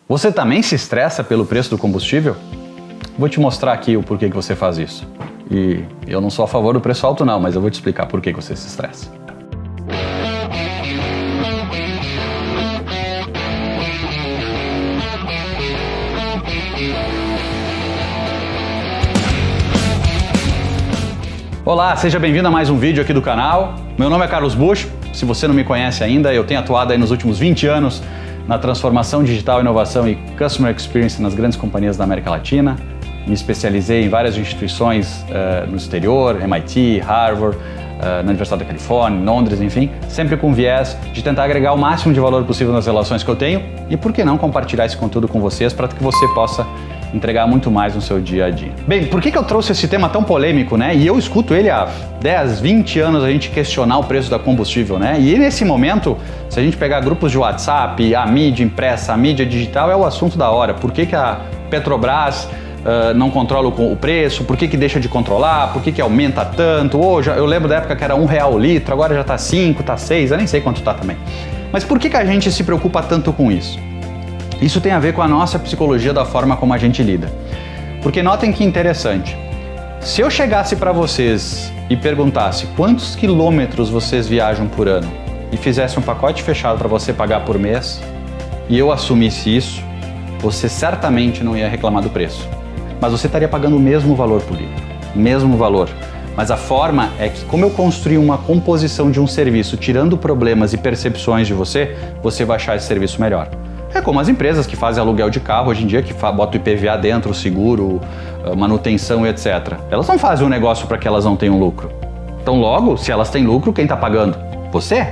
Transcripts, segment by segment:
Você também se estressa pelo preço do combustível? Vou te mostrar aqui o porquê que você faz isso. E eu não sou a favor do preço alto não, mas eu vou te explicar por que você se estressa. Olá, seja bem-vindo a mais um vídeo aqui do canal. Meu nome é Carlos Bush. Se você não me conhece ainda, eu tenho atuado aí nos últimos 20 anos na transformação digital, inovação e Customer Experience nas grandes companhias da América Latina. Me especializei em várias instituições no exterior, MIT, Harvard, na Universidade da Califórnia, em Londres, enfim, sempre com viés de tentar agregar o máximo de valor possível nas relações que eu tenho e, por que não, compartilhar esse conteúdo com vocês para que você possa entregar muito mais no seu dia a dia. Bem, por que eu trouxe esse tema tão polêmico, né? E eu escuto ele há 10, 20 anos a gente questionar o preço da combustível, né? E nesse momento, se a gente pegar grupos de WhatsApp, a mídia impressa, a mídia digital, é o assunto da hora. Por que a Petrobras não controla o preço? Por que deixa de controlar? Por que aumenta tanto? Hoje, eu lembro da época que era R$1 o litro, agora já tá 5, tá 6, eu nem sei quanto tá também. Mas por que a gente se preocupa tanto com isso? Isso tem a ver com a nossa psicologia da forma como a gente lida. Porque notem que interessante, se eu chegasse para vocês e perguntasse quantos quilômetros vocês viajam por ano e fizesse um pacote fechado para você pagar por mês e eu assumisse isso, você certamente não ia reclamar do preço. Mas você estaria pagando o mesmo valor por litro, mesmo valor. Mas a forma é que, como eu construí uma composição de um serviço tirando problemas e percepções de você, você vai achar esse serviço melhor. É como as empresas que fazem aluguel de carro hoje em dia, que botam IPVA dentro, seguro, manutenção e etc. Elas não fazem um negócio para que elas não tenham lucro. Então logo, se elas têm lucro, quem está pagando? Você.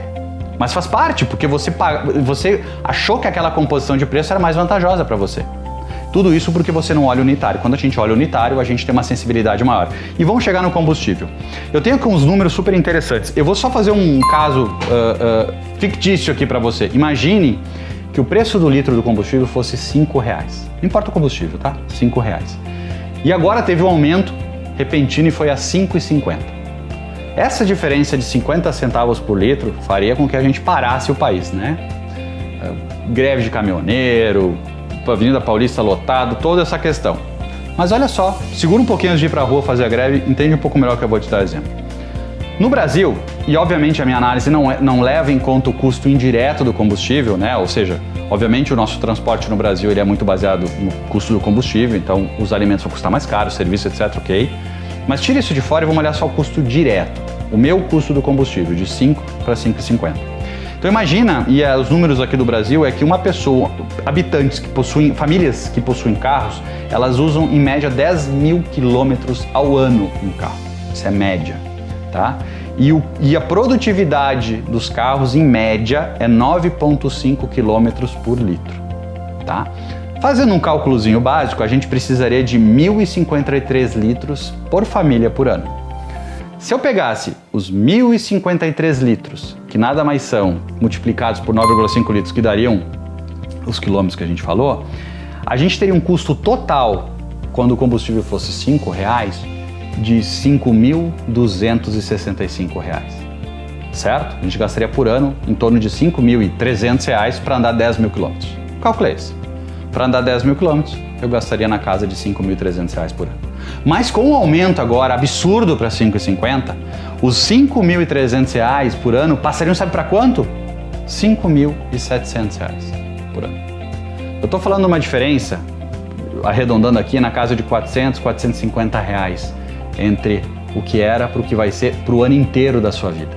Mas faz parte, porque você achou que aquela composição de preço era mais vantajosa para você. Tudo isso porque você não olha o unitário. Quando a gente olha o unitário, a gente tem uma sensibilidade maior. E vamos chegar no combustível. Eu tenho aqui uns números super interessantes. Eu vou só fazer um caso fictício aqui para você. Imagine que o preço do litro do combustível fosse R$5. Não importa o combustível, tá? R$5. E agora teve um aumento repentino e foi a R$5,50. Essa diferença de 50 centavos por litro faria com que a gente parasse o país, né? Greve de caminhoneiro, Avenida Paulista lotado, toda essa questão. Mas olha só, segura um pouquinho antes de ir para a rua fazer a greve, entende um pouco melhor que eu vou te dar exemplo. No Brasil, e obviamente a minha análise não leva em conta o custo indireto do combustível, né? Ou seja, obviamente o nosso transporte no Brasil ele é muito baseado no custo do combustível, então os alimentos vão custar mais caro, serviço, etc, ok? Mas tira isso de fora e vamos olhar só o custo direto, o meu custo do combustível, de 5 para 5,50. Então imagina, e os números aqui do Brasil é que uma pessoa, habitantes que possuem, famílias que possuem carros, elas usam em média 10 mil quilômetros ao ano um carro, isso é média. Tá? E a produtividade dos carros, em média, é 9,5 km por litro. Tá? Fazendo um cálculozinho básico, a gente precisaria de 1.053 litros por família por ano. Se eu pegasse os 1.053 litros, que nada mais são, multiplicados por 9,5 litros, que dariam os quilômetros que a gente falou, a gente teria um custo total, quando o combustível fosse R$5, de R$ 5.265, certo? A gente gastaria por ano em torno de R$ 5.300 para andar 10 mil quilômetros. Calculei isso. Para andar 10 mil quilômetros, eu gastaria na casa de R$ 5.300 por ano. Mas com o aumento agora absurdo para R$ 5,50, os R$ 5.300 por ano passariam, sabe para quanto? R$ 5.700 por ano. Eu estou falando uma diferença, arredondando aqui, na casa de R$ 400, R$ 450 entre o que era para o que vai ser para o ano inteiro da sua vida.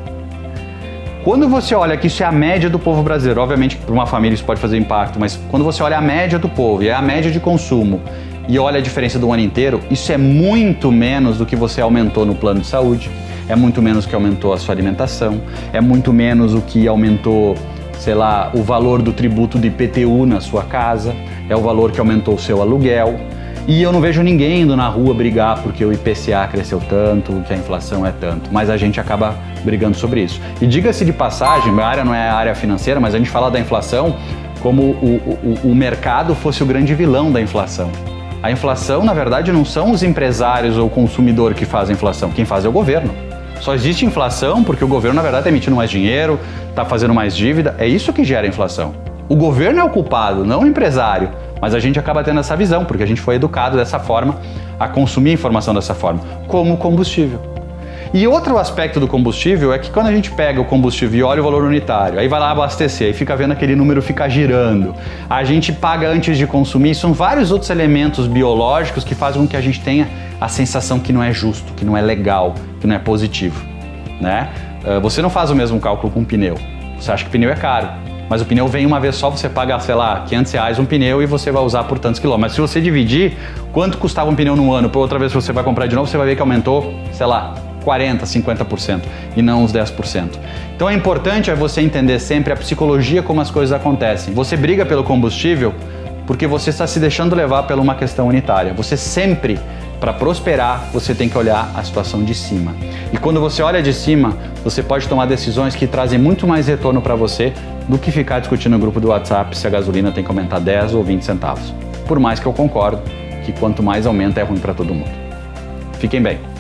Quando você olha que isso é a média do povo brasileiro, obviamente para uma família isso pode fazer impacto, mas quando você olha a média do povo e a média de consumo e olha a diferença do ano inteiro, isso é muito menos do que você aumentou no plano de saúde, é muito menos que aumentou a sua alimentação, é muito menos o que aumentou, sei lá, o valor do tributo de IPTU na sua casa, é o valor que aumentou o seu aluguel. E eu não vejo ninguém indo na rua brigar porque o IPCA cresceu tanto, que a inflação é tanto, mas a gente acaba brigando sobre isso. E diga-se de passagem, minha área não é a área financeira, mas a gente fala da inflação como o mercado fosse o grande vilão da inflação. A inflação, na verdade, não são os empresários ou o consumidor que faz a inflação, quem faz é o governo. Só existe inflação porque o governo, na verdade, está emitindo mais dinheiro, está fazendo mais dívida, é isso que gera a inflação. O governo é o culpado, não o empresário. Mas a gente acaba tendo essa visão, porque a gente foi educado dessa forma, a consumir informação dessa forma, como combustível. E outro aspecto do combustível é que quando a gente pega o combustível e olha o valor unitário, aí vai lá abastecer, aí fica vendo aquele número ficar girando, a gente paga antes de consumir, são vários outros elementos biológicos que fazem com que a gente tenha a sensação que não é justo, que não é legal, que não é positivo, né? Você não faz o mesmo cálculo com um pneu, você acha que pneu é caro, mas o pneu vem uma vez só, você paga, sei lá, R$500 um pneu e você vai usar por tantos quilômetros. Mas se você dividir quanto custava um pneu no ano, para outra vez você vai comprar de novo, você vai ver que aumentou, sei lá, 40%, 50% e não uns 10%. Então é importante você entender sempre a psicologia, como as coisas acontecem. Você briga pelo combustível porque você está se deixando levar por uma questão unitária. Você sempre, para prosperar, você tem que olhar a situação de cima. E quando você olha de cima, você pode tomar decisões que trazem muito mais retorno para você do que ficar discutindo no grupo do WhatsApp se a gasolina tem que aumentar 10 ou 20 centavos. Por mais que eu concordo que quanto mais aumenta é ruim para todo mundo. Fiquem bem.